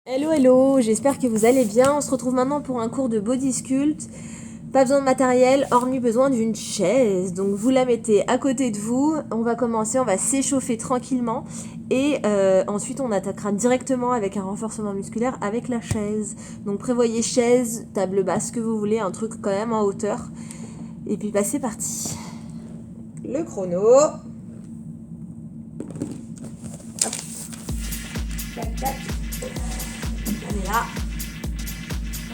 Hello hello, j'espère que vous allez bien. On se retrouve maintenant pour un cours de body sculpt. Pas besoin de matériel, hormis besoin d'une chaise. Donc vous la mettez à côté de vous. On va commencer, on va s'échauffer tranquillement. Et ensuite on attaquera directement avec un renforcement musculaire avec la chaise. Donc prévoyez chaise, table basse, que vous voulez, un truc quand même en hauteur. Et puis bah c'est parti. Le chrono. Hop. Tac tac. On est là.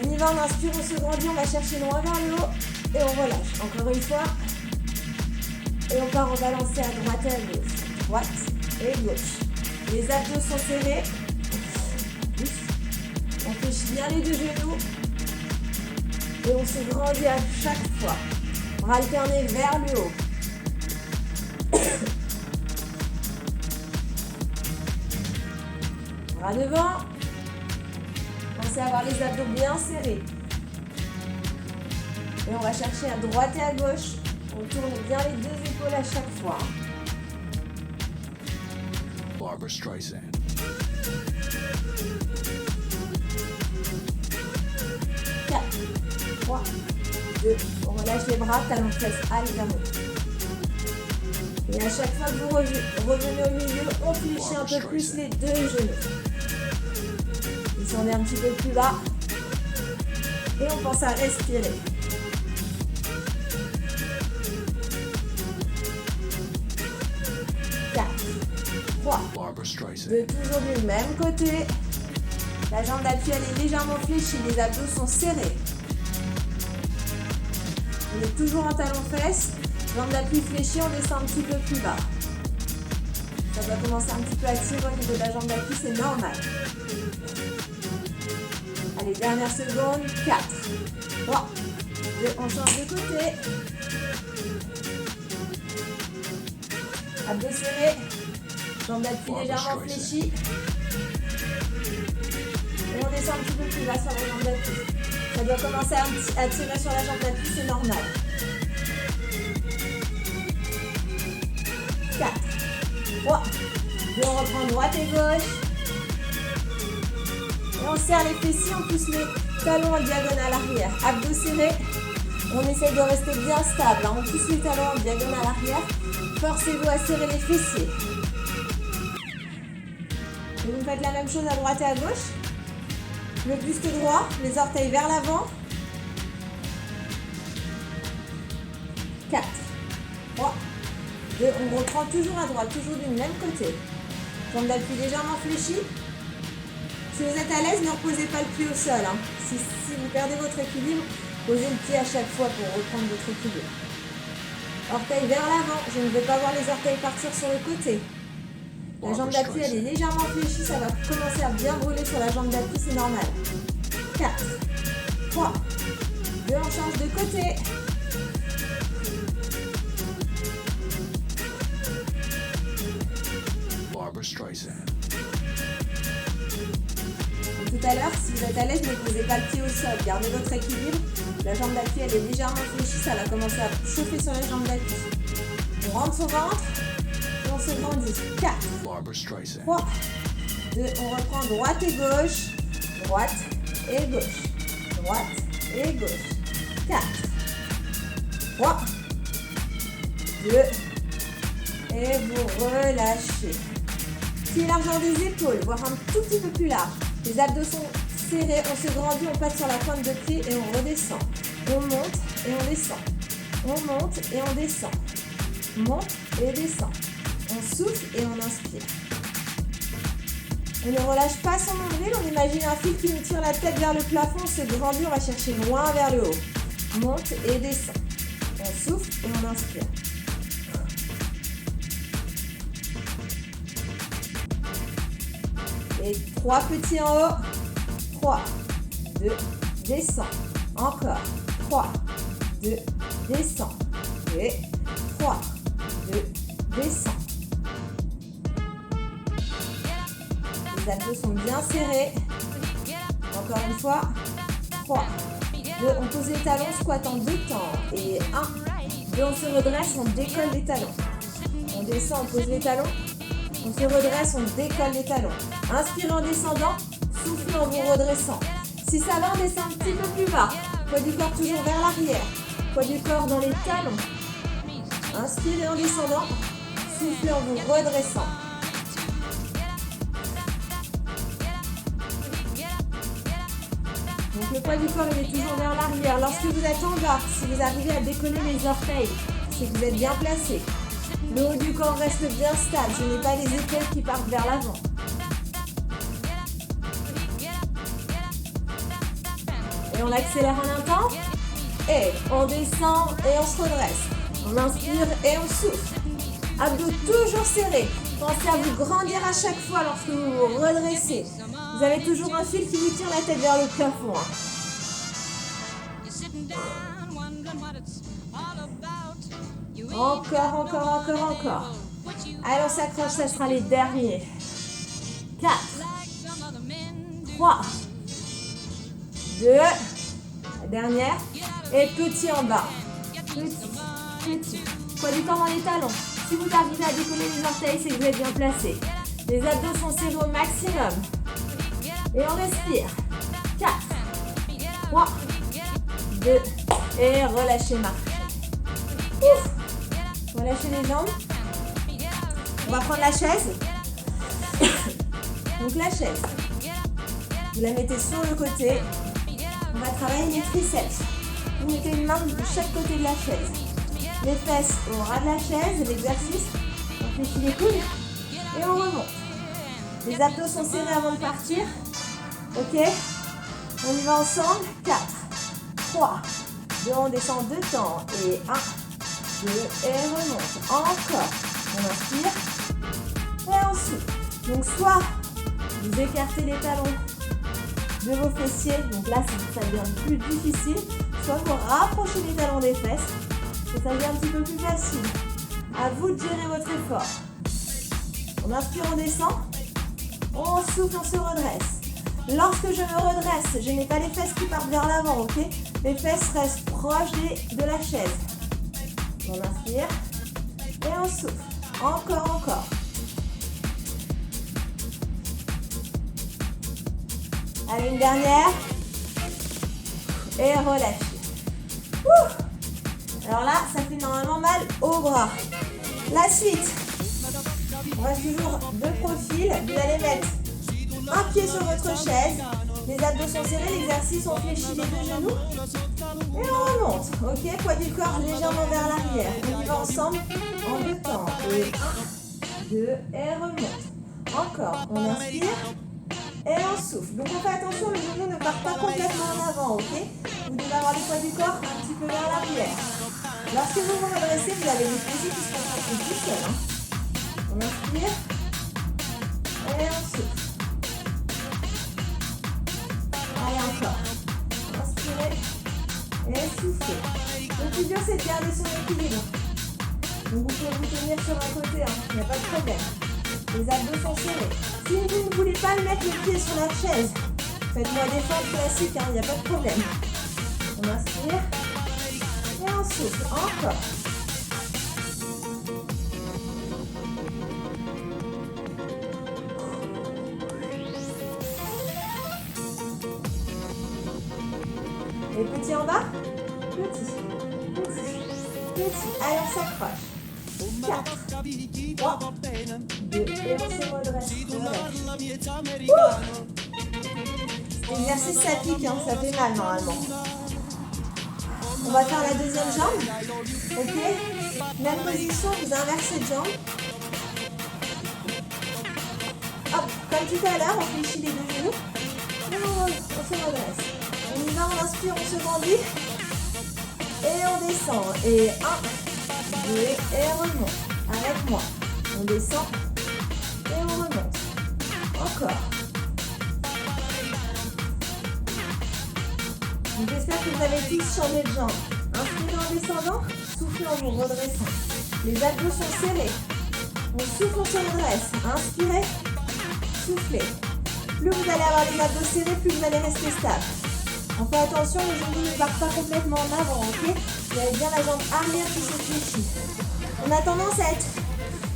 On y va, on inspire, on se grandit, on va chercher loin vers le haut et on relâche. Encore une fois. Et on part en balancé à droite et à gauche. Droite et gauche. Les abdos sont serrés. On fléchit bien les deux genoux. Et on se grandit à chaque fois. Bras alternés vers le haut. Bras devant. Pensez à avoir les abdos bien serrés. Et on va chercher à droite et à gauche. On tourne bien les deux épaules à chaque fois. Barbra Streisand. 4, 3, 2. On relâche les bras, talons fesses, allez vers nous. Et à chaque fois que vous revenez au milieu, on fléchit un peu plus les deux genoux. Descendez un petit peu plus bas. Et on pense à respirer. 4, 3, Barbra Streisand. 2, toujours du même côté. La jambe d'appui elle est légèrement fléchie, les abdos sont serrés. On est toujours en talon fesses, jambe d'appui fléchie, on descend un petit peu plus bas. Ça doit commencer un petit peu à tirer au niveau de la jambe d'appui, c'est normal. Allez, dernière seconde, 4, 3, 2, on change de côté. Abdos serrés, jambe d'appui légèrement fléchie. Et on descend un petit peu plus bas sur la jambe d'appui. Ça doit commencer à tirer sur la jambe d'appui, c'est normal. 4, 3, 2, on reprend droite et gauche. Et on serre les fessiers, on pousse les talons en diagonale arrière. Abdos serrés, on essaye de rester bien stable. On pousse les talons en diagonale arrière. Forcez-vous à serrer les fessiers. Et vous faites la même chose à droite et à gauche. Le buste droit, les orteils vers l'avant. 4, 3, 2, on reprend toujours à droite, toujours du même côté. Jambe d'appui légèrement fléchie. Si vous êtes à l'aise, ne reposez pas le pied au sol. Si vous perdez votre équilibre, posez le pied à chaque fois pour reprendre votre équilibre. Orteils vers l'avant, je ne veux pas voir les orteils partir sur le côté. La jambe d'appui, elle est légèrement fléchie, ça va commencer à bien brûler sur la jambe d'appui, c'est normal. 4, 3, 2, on change de côté. Barbra Streisand. Tout à l'heure, si vous êtes à l'aise, ne posez pas le pied au sol, gardez votre équilibre. La jambe d'appui, elle est légèrement fléchie, ça va commencer à chauffer sur la jambe d'appui. On rentre son ventre et on se grandit. 4, Barbra Streisand. 3, 2, on reprend droite et gauche, droite et gauche, droite et gauche. 4, 3, 2, et vous relâchez. Pieds largeur des épaules, voire un tout petit peu plus large. Les abdos sont serrés, on se grandit, on passe sur la pointe de pied et on redescend. On monte et on descend. On monte et on descend. On monte et descend. On souffle et on inspire. On ne relâche pas son nombril, on imagine un fil qui nous tire la tête vers le plafond, on se grandit, on va chercher loin vers le haut. Monte et descend. On souffle et on inspire. Et 3 petits en haut. 3, 2, descend. Encore. 3, 2, descend. Et 3, 2, descend. Les abdos sont bien serrés. Encore une fois. 3, 2, on pose les talons, squat en 2 temps. Et 1, 2, on se redresse, on décolle les talons. On descend, on pose les talons. On se redresse, on décolle les talons. Inspirez en descendant, Soufflez en vous redressant. Si ça va, on descend un petit peu plus bas. Poids du corps toujours vers l'arrière. Poids du corps dans les talons. Inspirez en descendant. Soufflez en vous redressant. Donc le poids du corps il est toujours vers l'arrière. Lorsque vous êtes en bas, si vous arrivez à décoller les orteils, c'est que vous êtes bien placé. Le haut du corps reste bien stable. Je n'ai pas les épaules qui partent vers l'avant. Et on accélère en un temps. Et on descend et on se redresse. On inspire et on souffle. Abdos toujours serrés. Pensez à vous grandir à chaque fois lorsque vous vous redressez. Vous avez toujours un fil qui vous tire la tête vers le plafond. Encore, encore, encore, encore. Allez, on s'accroche, ça sera les derniers. 4, 3, 2, la dernière. Et petit en bas. Petit, petit. Poids du corps dans les talons. Si vous arrivez à décoller les orteils, c'est que vous êtes bien placé. Les abdos sont serrés au maximum. Et on respire. 4, 3, 2, et relâchez, marche. Ouf. Relâchez les jambes. On va prendre la chaise. Donc la chaise, vous la mettez sur le côté. On va travailler les triceps. Vous mettez une main de chaque côté de la chaise. Les fesses au ras de la chaise, l'exercice. On fléchit les coudes et on remonte. Les abdos sont serrés avant de partir. Ok, on y va ensemble. 4, 3, 2, on descend 2 temps. Et 1, 2, et remonte. Encore. On inspire et on souffle. Donc soit vous écartez les talons de vos fessiers. Donc là, ça devient plus difficile. Soit vous rapprochez les talons des fesses. Et ça devient un petit peu plus facile. À vous de gérer votre effort. On inspire, on descend. On souffle, on se redresse. Lorsque je me redresse, je n'ai pas les fesses qui partent vers l'avant, ok? Les fesses restent proches de la chaise. On inspire et on souffle. Encore, encore. Allez, une dernière. Et relâchez. Alors là, ça fait normalement mal au bras. La suite. On reste toujours de profil. Vous allez mettre un pied sur votre chaise. Les abdos sont serrés. L'exercice, on fléchit les deux genoux. Et on remonte. Ok, poids du corps légèrement vers l'arrière. On y va ensemble en 2 temps. Et 1, 2, et remonte. Encore. On inspire. Et on souffle. Donc on fait attention, le genou ne part pas complètement en avant, ok? Vous devez avoir le poids du corps un petit peu vers l'arrière. Lorsque vous vous redressez, vous avez les fessiers qui se contractent tout seul. On inspire. Et on souffle. Allez, encore. Inspirez. Et soufflez. Le plus dur, c'est de garder son équilibre. Donc vous pouvez vous tenir sur un côté, il n'y a pas de problème. Les abdos sont serrés. Si vous ne voulez pas mettre le pied sur la chaise, faites-moi des fentes classiques, il n'y a pas de problème. On inspire et on souffle. Encore. Et petit en bas. Petit. Allez, on s'accroche. 4, 3, 2, et on se redresse. L'exercice, ça pique, ça fait mal normalement. On va faire la deuxième jambe. Ok. Même position, vous inversez de jambe. Hop, comme tout à l'heure, on fléchit les deux genoux. Et on se redresse. On y va, on inspire, on se grandit. Et on descend. Et 1, 2, et on remonte. Avec moi. On descend. Et on remonte. Encore. Donc j'espère que vous avez tous changé de jambe. Inspirez en descendant, soufflez en vous redressant. Les abdos sont serrés. On souffle, on se redresse. Inspirez, soufflez. Plus vous allez avoir les abdos serrés, plus vous allez rester stable. On fait attention, les genoux ne partent pas complètement en avant, ok? Vous avez bien la jambe arrière qui se fléchit. On a tendance à être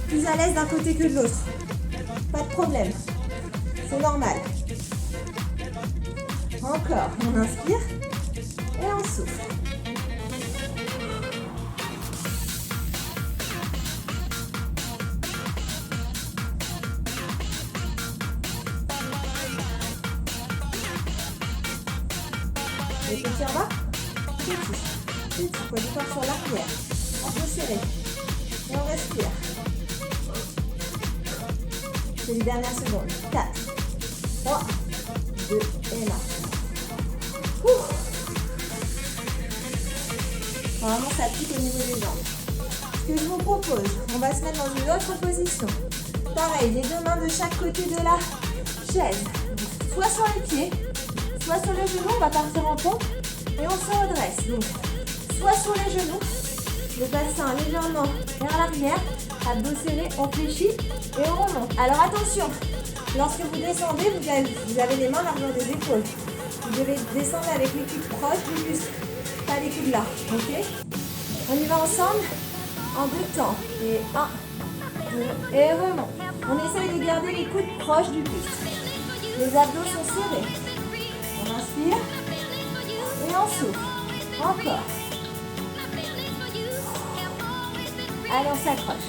plus à l'aise d'un côté que de l'autre. Pas de problème. C'est normal. Encore. On inspire. Et on souffle. Les petits en bas. Petit. Poids du corps sur l'arrière. Un peu serré. Et on respire. C'est les dernières secondes. 4, 3, 2, et là. Vraiment, ça pique au niveau des jambes. Ce que je vous propose, on va se mettre dans une autre position. Pareil, les deux mains de chaque côté de la chaise. Soit sur les pieds, soit sur les genoux. On va partir en pompe et on se redresse. Donc, soit sur les genoux, le bassin légèrement vers l'arrière, abdos serrés, on fléchit et on remonte. Alors attention, lorsque vous descendez, vous avez les mains largeur des épaules. Vous devez descendre avec les cuisses proches du buste, pas les coudes là, ok? On y va ensemble en 2 temps. Et 1, 2, et remonte. On essaye de garder les coudes proches du buste. Les abdos sont serrés. On inspire et on souffle. Encore. Allez, on s'accroche.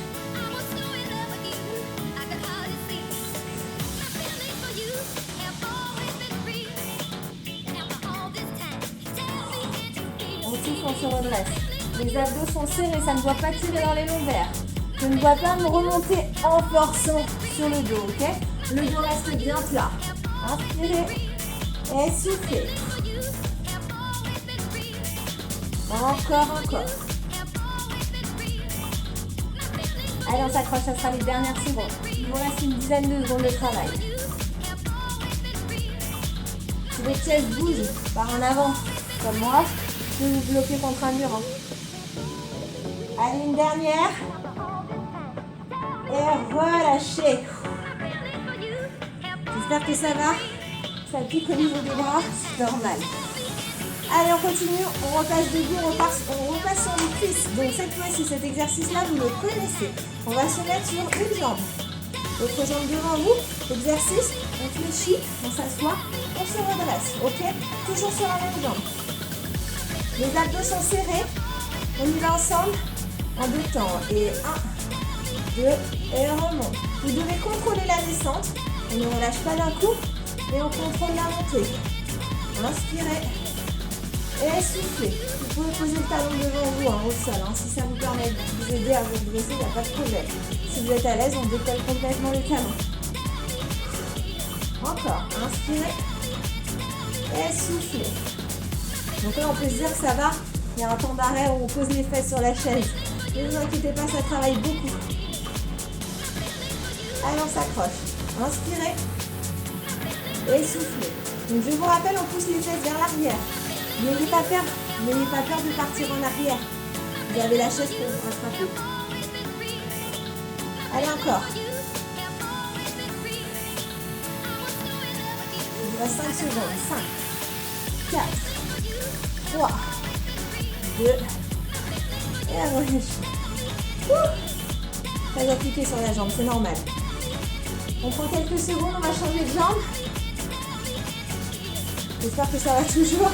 On souffle, on se redresse. Les abdos sont serrés, ça ne doit pas tirer dans les lombaires. Je ne dois pas me remonter en forçant sur le dos, ok? Le dos reste bien plat. Inspirez et soufflez. Encore. Allez, on s'accroche, ça sera les dernières secondes. Il vous reste une dizaine de secondes de travail. Si votre chaise bouge par en avant, comme moi, je peux vous bloquer contre un mur. Allez, une dernière. Et relâchez. J'espère que ça va. Ça pique au niveau des bras, c'est normal. Allez, on continue, on repasse debout, on repasse sur les cuisses. Donc cette fois-ci, cet exercice-là, vous le connaissez. On va se mettre sur une jambe. L'autre jambe devant vous, exercice, on fléchit, on s'assoit, on se redresse, ok? Toujours sur la même jambe. Les abdos sont serrés, on y va ensemble en 2 temps. Et 1, 2, et on remonte. Vous devez contrôler la descente, on ne relâche pas d'un coup, et on contrôle la montée. Inspirez. Et soufflez. Vous pouvez poser le talon devant vous au sol. Si ça vous permet de vous aider à vous dresser, il n'y a pas de problème. Si vous êtes à l'aise, on décolle complètement le talon. Encore. Inspirez. Et soufflez. Donc là, on peut se dire que ça va. Il y a un temps d'arrêt où on pose les fesses sur la chaise. Ne vous inquiétez pas, ça travaille beaucoup. Allez, on s'accroche. Inspirez. Et soufflez. Donc je vous rappelle, on pousse les fesses vers l'arrière. N'ayez pas peur de partir en arrière. Vous avez la chaise pour vous rattraper. Allez, encore. Il vous reste 5 secondes. 5, 4, 3, 2, et relâchez. Très appliqué sur la jambe, c'est normal. On prend quelques secondes, on va changer de jambe. J'espère que ça va toujours.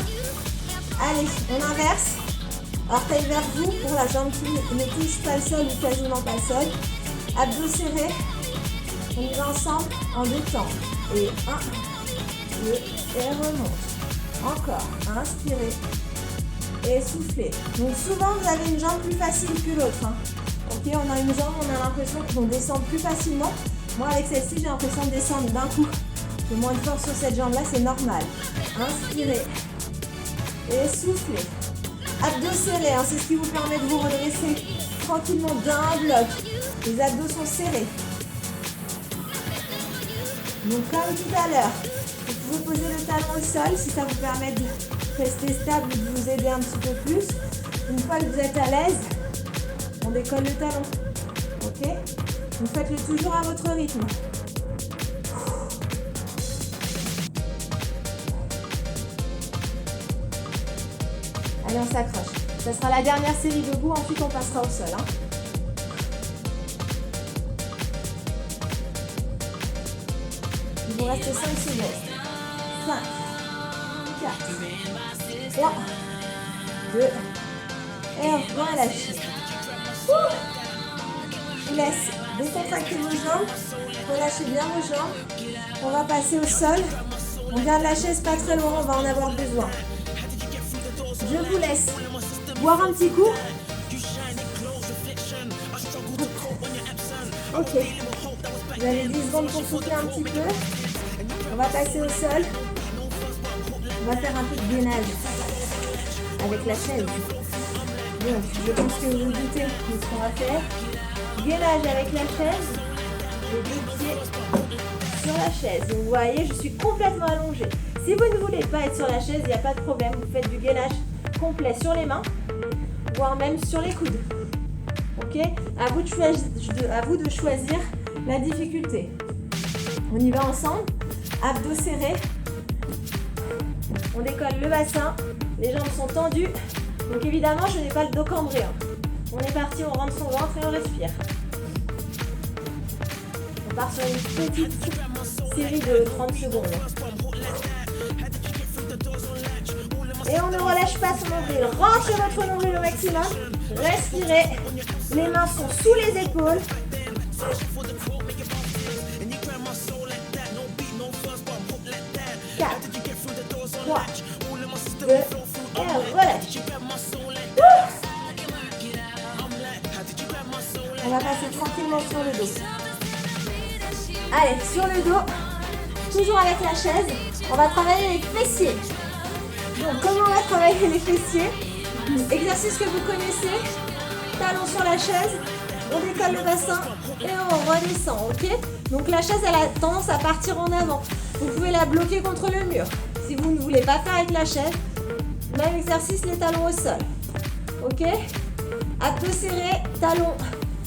Allez, on inverse. Orteil vers vous pour la jambe qui ne touche pas le sol ou quasiment pas le sol. Abdos serrés. On y va ensemble en 2 temps. Et 1, 2, et remonte. Encore. Inspirez. Et soufflez. Donc souvent, vous avez une jambe plus facile que l'autre. Ok, on a une jambe, on a l'impression qu'on descend plus facilement. Moi, avec celle-ci, j'ai l'impression de descendre d'un coup. J'ai moins de force sur cette jambe-là, c'est normal. Inspirez. Et soufflez. Abdos serrés, c'est ce qui vous permet de vous redresser tranquillement d'un bloc. Les abdos sont serrés. Donc comme tout à l'heure, vous pouvez poser le talon au sol si ça vous permet de rester stable et de vous aider un petit peu plus. Une fois que vous êtes à l'aise, on décolle le talon. Ok? Vous faites-le toujours à votre rythme. Allez, on s'accroche. Ça sera la dernière série debout, ensuite on passera au sol. Il vous reste 5 secondes. 5, 4, 3, 2, et relâchez. Je vous laisse décontracter vos jambes, relâchez bien vos jambes. On va passer au sol. On garde la chaise pas très loin, on va en avoir besoin. Je vous laisse boire un petit coup. Ok. Vous avez 10 secondes pour souffler un petit peu. On va passer au sol. On va faire un peu de gainage avec la chaise. Donc, je pense que vous vous doutez de ce qu'on va faire. Gainage avec la chaise. Les deux pieds sur la chaise. Vous voyez, je suis complètement allongée. Si vous ne voulez pas être sur la chaise, il n'y a pas de problème. Vous faites du gainage complet sur les mains, voire même sur les coudes. Ok ? À vous de choisir la difficulté. On y va ensemble. Abdos serrés. On décolle le bassin. Les jambes sont tendues. Donc évidemment, je n'ai pas le dos cambré. On est parti, on rentre son ventre et on respire. On part sur une petite série de 30 secondes. Et on ne relâche pas son nombril. Rentrez votre nombril au maximum. Respirez. Les mains sont sous les épaules. 4, 3, 2, et relâche. On va passer tranquillement sur le dos. Allez, sur le dos, toujours avec la chaise, on va travailler les fessiers. Donc, comment on va travailler les fessiers? Exercice que vous connaissez, talons sur la chaise, on décolle le bassin et on redescend, ok? Donc la chaise, elle a tendance à partir en avant. Vous pouvez la bloquer contre le mur. Si vous ne voulez pas faire avec la chaise, même exercice, les talons au sol, ok? Abdos serrés, talons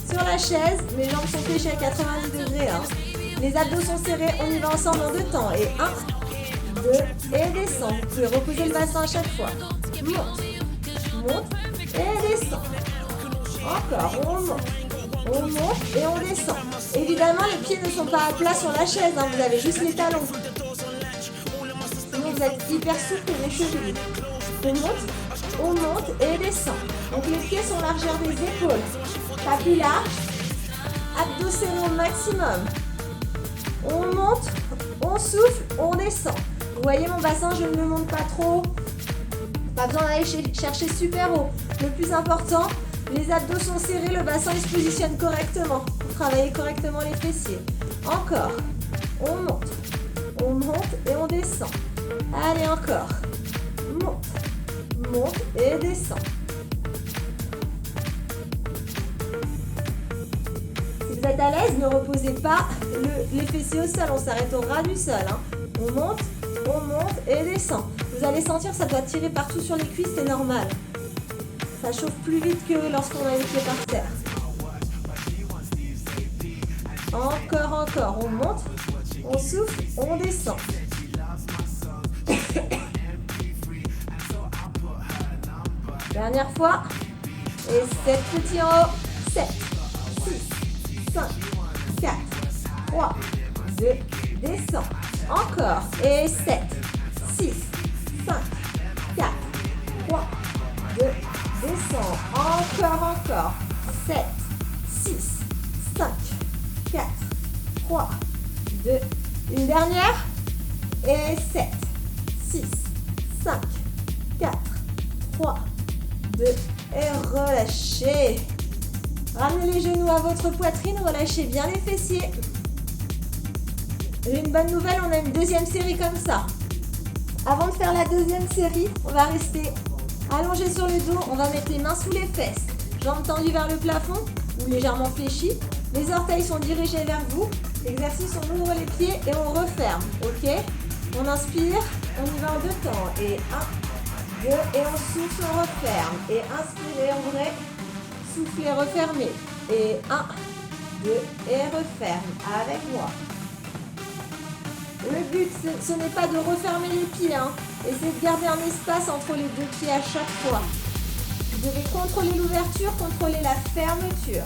sur la chaise, les jambes sont fléchées à 90 degrés. Hein. Les abdos sont serrés, on y va ensemble en 2 temps. Et 1, 2, et descend. Vous pouvez reposer le bassin à chaque fois. Monte, et descend. Encore, on monte et on descend. Évidemment, les pieds ne sont pas à plat sur la chaise, hein. Vous avez juste les talons. Sinon, vous êtes hyper souple les chevilles. On monte et descend. Donc les pieds sont largeur des épaules. Tapis large, abdos serrés au maximum. On monte, on souffle, on descend. Vous voyez mon bassin, je ne le monte pas trop. Pas besoin d'aller chercher super haut. Le plus important, les abdos sont serrés, le bassin il se positionne correctement. Pour travailler correctement les fessiers. Encore. On monte et on descend. Allez encore. Monte et descend. Si vous êtes à l'aise, ne reposez pas les fessiers au sol, on s'arrête au ras du sol. Hein. On monte et descend. Vous allez sentir que ça doit tirer partout sur les cuisses, c'est normal. Ça chauffe plus vite que lorsqu'on a les pieds par terre. Encore. On monte, on souffle, on descend. Dernière fois. Et 7 petits en haut. 7, 6, 5, 4, 3, 2, descend. Encore. Et 7, 6, 5, 4, 3, 2, descend. Encore. 7, 6, 5, 4, 3, 2. Une dernière. Et 7, 6, 5, 4, 3, 2. Et relâchez. Ramenez les genoux à votre poitrine. Relâchez bien les fessiers. J'ai une bonne nouvelle, on a une deuxième série comme ça. Avant de faire la deuxième série, on va rester allongé sur le dos. On va mettre les mains sous les fesses. Jambes tendues vers le plafond ou légèrement fléchies. Les orteils sont dirigés vers vous. L'exercice, on ouvre les pieds et on referme. Ok? On inspire, on y va en 2 temps. Et 1, 2, et on souffle, on referme. Et inspirez, ouvrez, soufflez, refermez. Et 1, 2, et referme. Avec moi. Le but, ce n'est pas de refermer les pieds, hein. Essayez de garder un espace entre les 2 pieds à chaque fois. Vous devez contrôler l'ouverture, contrôler la fermeture.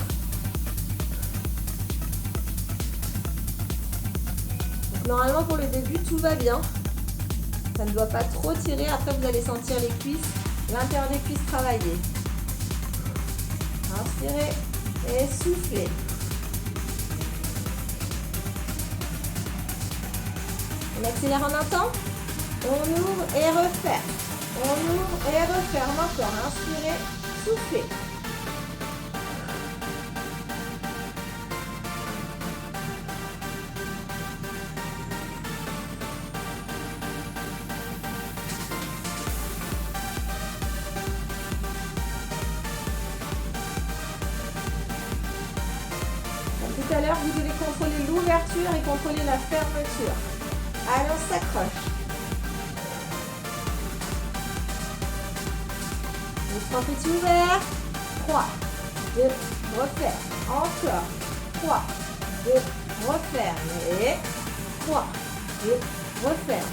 Donc, normalement, pour le début, tout va bien. Ça ne doit pas trop tirer. Après, vous allez sentir les cuisses, l'intérieur des cuisses travailler. Inspirez et soufflez. On accélère en un temps. On ouvre et referme. On ouvre et referme encore. Inspirez, soufflez. Tout à l'heure, vous devez contrôler l'ouverture et contrôler la fermeture. Allez, on s'accroche. Un petit ouvert. 3, 2, referme. Encore. 3, 2, referme. Et 3, 2, referme.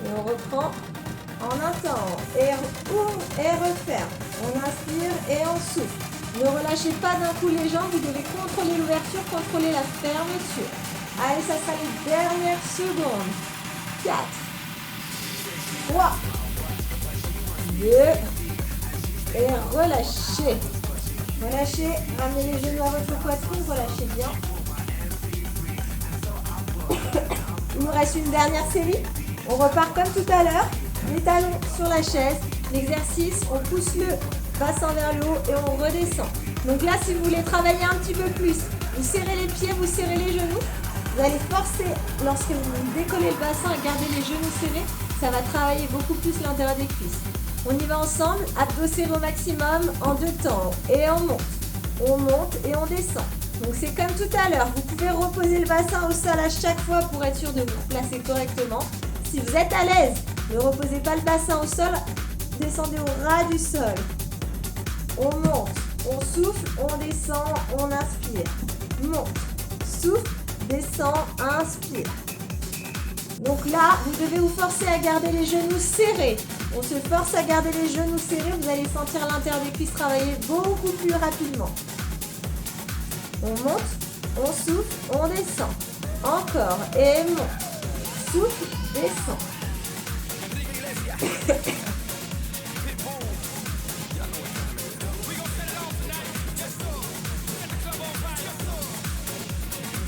Et on reprend en un temps. Et ouvre et referme. On inspire et on souffle. Ne relâchez pas d'un coup les jambes. Vous devez contrôler l'ouverture, contrôler la fermeture. Allez, ça sera les dernières secondes. 4, 3, 2, et relâchez. Relâchez, ramenez les genoux à votre poitrine, relâchez bien. Il nous reste une dernière série. On repart comme tout à l'heure. Les talons sur la chaise. L'exercice, on pousse le bassin vers le haut et on redescend. Donc là, si vous voulez travailler un petit peu plus, vous serrez les pieds, vous serrez les genoux. Vous allez forcer, lorsque vous décollez le bassin, à garder les genoux serrés. Ça va travailler beaucoup plus l'intérieur des cuisses. On y va ensemble, abdos serrés au maximum en 2 temps. Et on monte et on descend. Donc c'est comme tout à l'heure. Vous pouvez reposer le bassin au sol à chaque fois pour être sûr de vous placer correctement. Si vous êtes à l'aise, ne reposez pas le bassin au sol. Descendez au ras du sol. On monte, on souffle, on descend, on inspire. Monte, souffle, descend, inspire. Donc là, vous devez vous forcer à garder les genoux serrés. On se force à garder les genoux serrés. Vous allez sentir l'intérieur des cuisses travailler beaucoup plus rapidement. On monte, on souffle, on descend. Encore et monte, souffle, descend.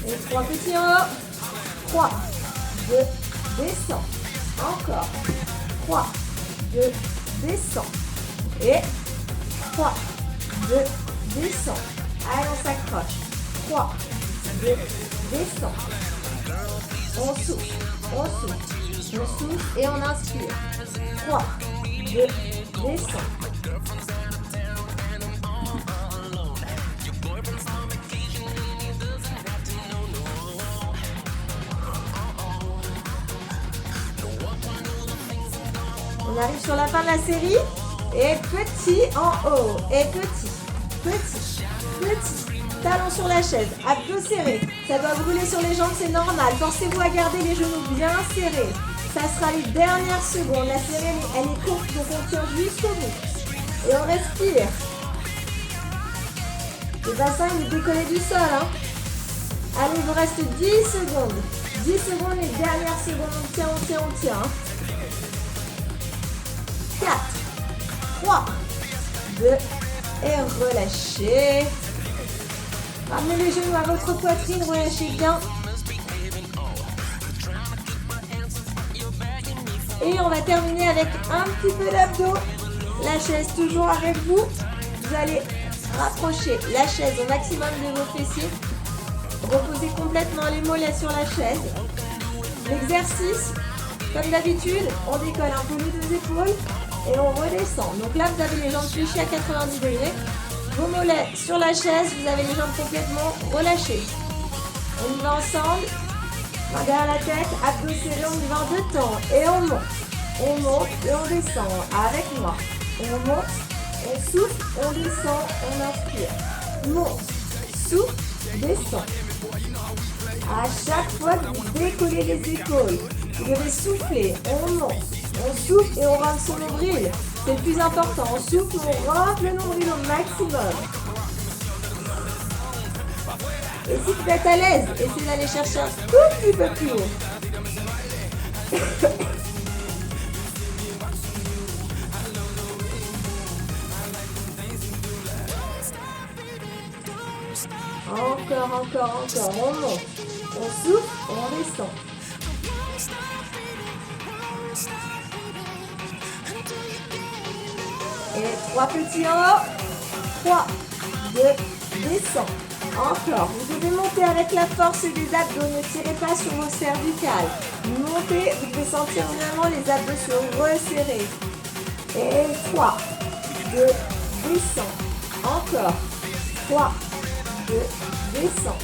Et 3 petits en haut. 3, 2, descend. Encore. 3, 2, descend. Et 3, 2, descend. Allez, on s'accroche. 3, 2, descend. On souffle, on souffle. On souffle et on inspire. 3, 2, descend. On arrive sur la fin de la série. Et petit en haut. Et petit. Talons sur la chaise. Abdos serrés. Ça doit brûler sur les jambes, c'est normal. Forcez-vous à garder les genoux bien serrés. Ça sera les dernières secondes. La série, elle est courte, donc on tient jusqu'au bout. Et on respire. Le bassin, il est décollé du sol. Hein. Allez, il vous reste 10 secondes. 10 secondes, les dernières secondes. On tient. 4, 3, 2, et relâchez. Ramenez les genoux à votre poitrine, relâchez bien. Et on va terminer avec un petit peu d'abdos. La chaise toujours avec vous. Vous allez rapprocher la chaise au maximum de vos fessiers. Reposez complètement les mollets sur la chaise. L'exercice, comme d'habitude, on décolle un peu les 2 épaules et on redescend. Donc là, vous avez les jambes fléchies à 90 degrés. Vos mollets sur la chaise, vous avez les jambes complètement relâchées. On y va ensemble. Main derrière la tête, abdos serrés, on y va en 2 temps. Et on monte et on descend. Avec moi. On monte, on souffle, on descend, on inspire. Monte, souffle, descend. À chaque fois que vous décollez les épaules, vous devez souffler. On monte, On souffle et on rentre son nombril. C'est le plus important. On souffle, on rentre le nombril au maximum. Et si vous êtes à l'aise, essayez d'aller chercher un tout petit peu plus haut. Encore. On monte. On souffle, on descend. Et 3 petits en haut. 3, 2, descend. Encore. Vous devez monter avec la force des abdos. Ne tirez pas sur vos cervicales. Montez. Vous devez sentir vraiment les abdos se resserrer. Et 3, 2, descend. Encore. 3, 2, descend.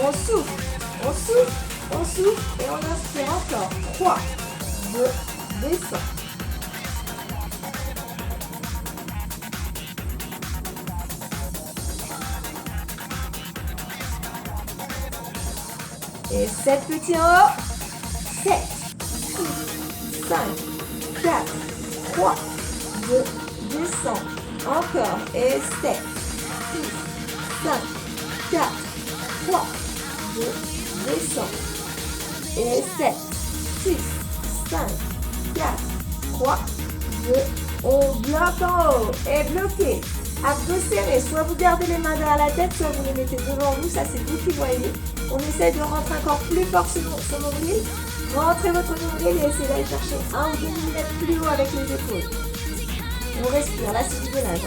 On souffle et on inspire encore. 3, 2, descend. Et 7 petits en haut. 7, 6, 5, 4, 3, 2, descend. Encore. Et 7, 6, 5, 4, 3, 2, descend. Et 7, 6, 5, 4, 3, 2, on bloque en haut. Et bloqué. Abdos serrés. Soit vous gardez les mains derrière la tête, soit vous les mettez devant vous. Ça, c'est vous qui voyez. On essaie de rentrer encore plus fort son nombril. Rentrez votre nombril et essayez d'aller chercher 1 ou 2 mm plus haut avec les épaules. On respire. Là, c'est du gainage.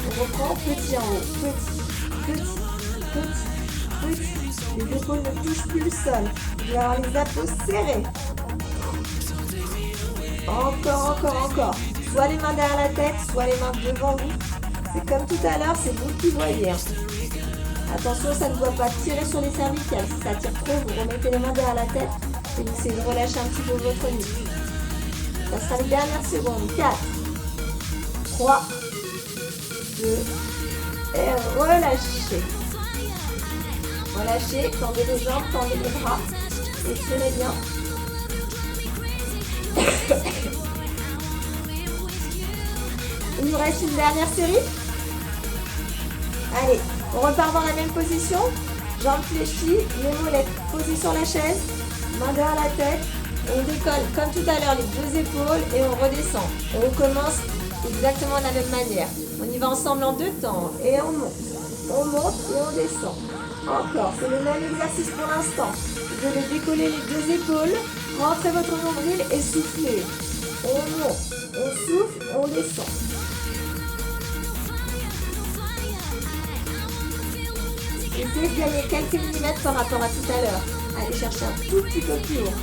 On reprend petit en haut. Petit. Les épaules ne touchent plus le sol. Vous allez avoir les abdos serrés. Encore. Soit les mains derrière la tête, soit les mains devant vous. C'est comme tout à l'heure, c'est vous qui voyez. Attention, ça ne doit pas tirer sur les cervicales. Si ça tire trop, vous remettez les mains derrière la tête et vous essayez de relâcher un petit peu votre nuque. Ça sera les dernières secondes. 4, 3, 2, et relâchez. Relâchez, tendez les jambes, tendez les bras, étirez bien. Il nous reste une dernière série. Allez, on repart dans la même position. Jambes fléchies, les mollets posés sur la chaise, main derrière la tête. On décolle comme tout à l'heure les 2 épaules et on redescend. On recommence exactement de la même manière. On y va ensemble en 2 temps et on monte. On monte et on descend. Encore, c'est le même exercice pour l'instant. Vous devez décoller les 2 épaules, rentrez votre nombril et soufflez. On monte, on souffle, on descend. Essayez de gagner quelques millimètres par rapport à tout à l'heure. Allez chercher un tout petit peu plus haut.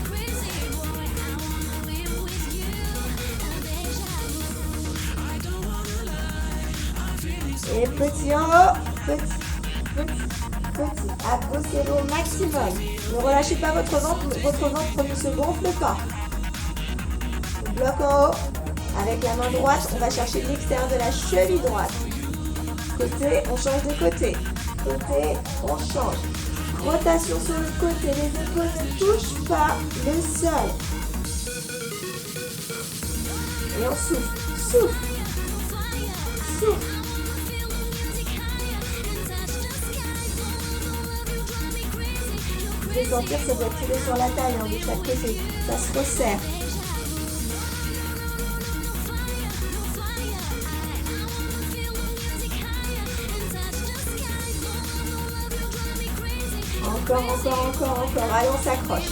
Et petit en haut, petit. Abdos serrés au maximum. Ne relâchez pas votre ventre ne se gonfle pas. On bloque en haut. Avec la main droite, on va chercher l'extérieur de la cheville droite. Côté, on change de côté. Côté, on change. Rotation sur le côté, les épaules ne touchent pas le sol. Et on souffle. Vous pouvez sentir que ça doit tirer sur la taille de chaque côté. Ça se resserre. Encore. Allez, on s'accroche.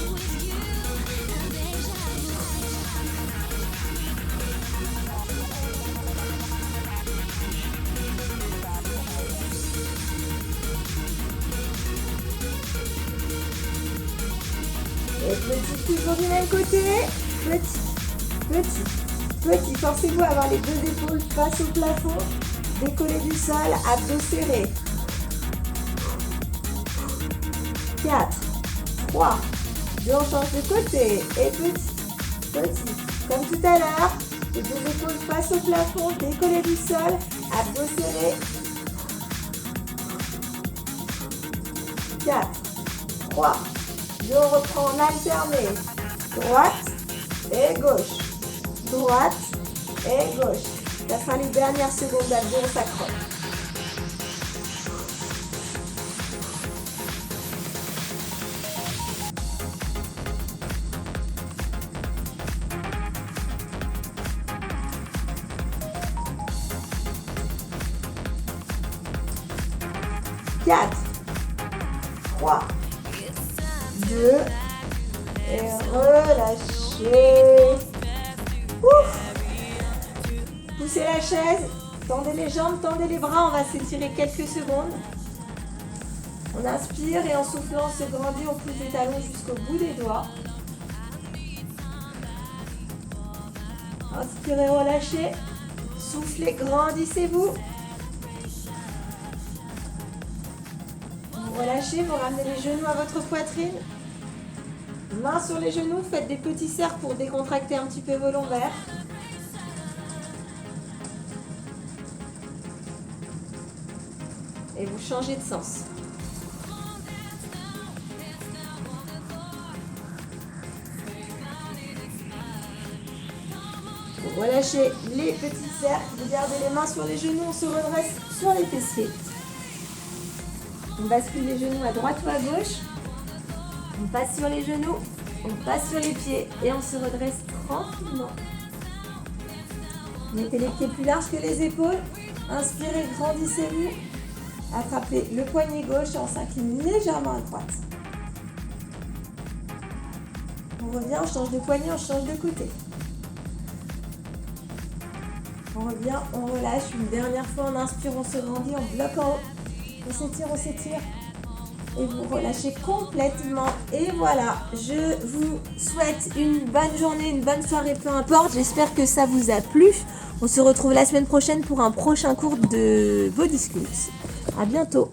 Et petit, toujours du même côté. Petit. Forcez-vous à avoir les 2 épaules face au plafond. Décoller du sol, abdos serrés. 4, 3, 2, on change de côté. Et petit. Comme tout à l'heure, les 2 épaules face au plafond, décoller du sol, abdos serrés. 4, 3, 2, on reprend en alterné. Droite et gauche. Droite et gauche. La fin, les dernières secondes d'abdos, on s'accroche. Quatre, 3, 2, et relâchez. Ouf. Poussez la chaise, tendez les jambes, tendez les bras, on va s'étirer quelques secondes. On inspire et en soufflant, on se grandit, on pousse les talons jusqu'au bout des doigts. Inspirez, relâchez. Soufflez, grandissez-vous. Vous relâchez, vous ramenez les genoux à votre poitrine. Mains sur les genoux, faites des petits cercles pour décontracter un petit peu vos lombaires. Et vous changez de sens. Vous relâchez les petits cercles, vous gardez les mains sur les genoux, on se redresse sur les fessiers. On bascule les genoux à droite ou à gauche. On passe sur les genoux, on passe sur les pieds et on se redresse tranquillement. Mettez les pieds plus larges que les épaules. Inspirez, grandissez-vous. Attrapez le poignet gauche et on s'incline légèrement à droite. On revient, on change de poignet, on change de côté. On revient, on relâche. Une dernière fois, on inspire, on se grandit, on bloque en haut. On s'étire. Et vous relâchez complètement. Et voilà, je vous souhaite une bonne journée, une bonne soirée, peu importe. J'espère que ça vous a plu. On se retrouve la semaine prochaine pour un prochain cours de Body Sculpt. À bientôt.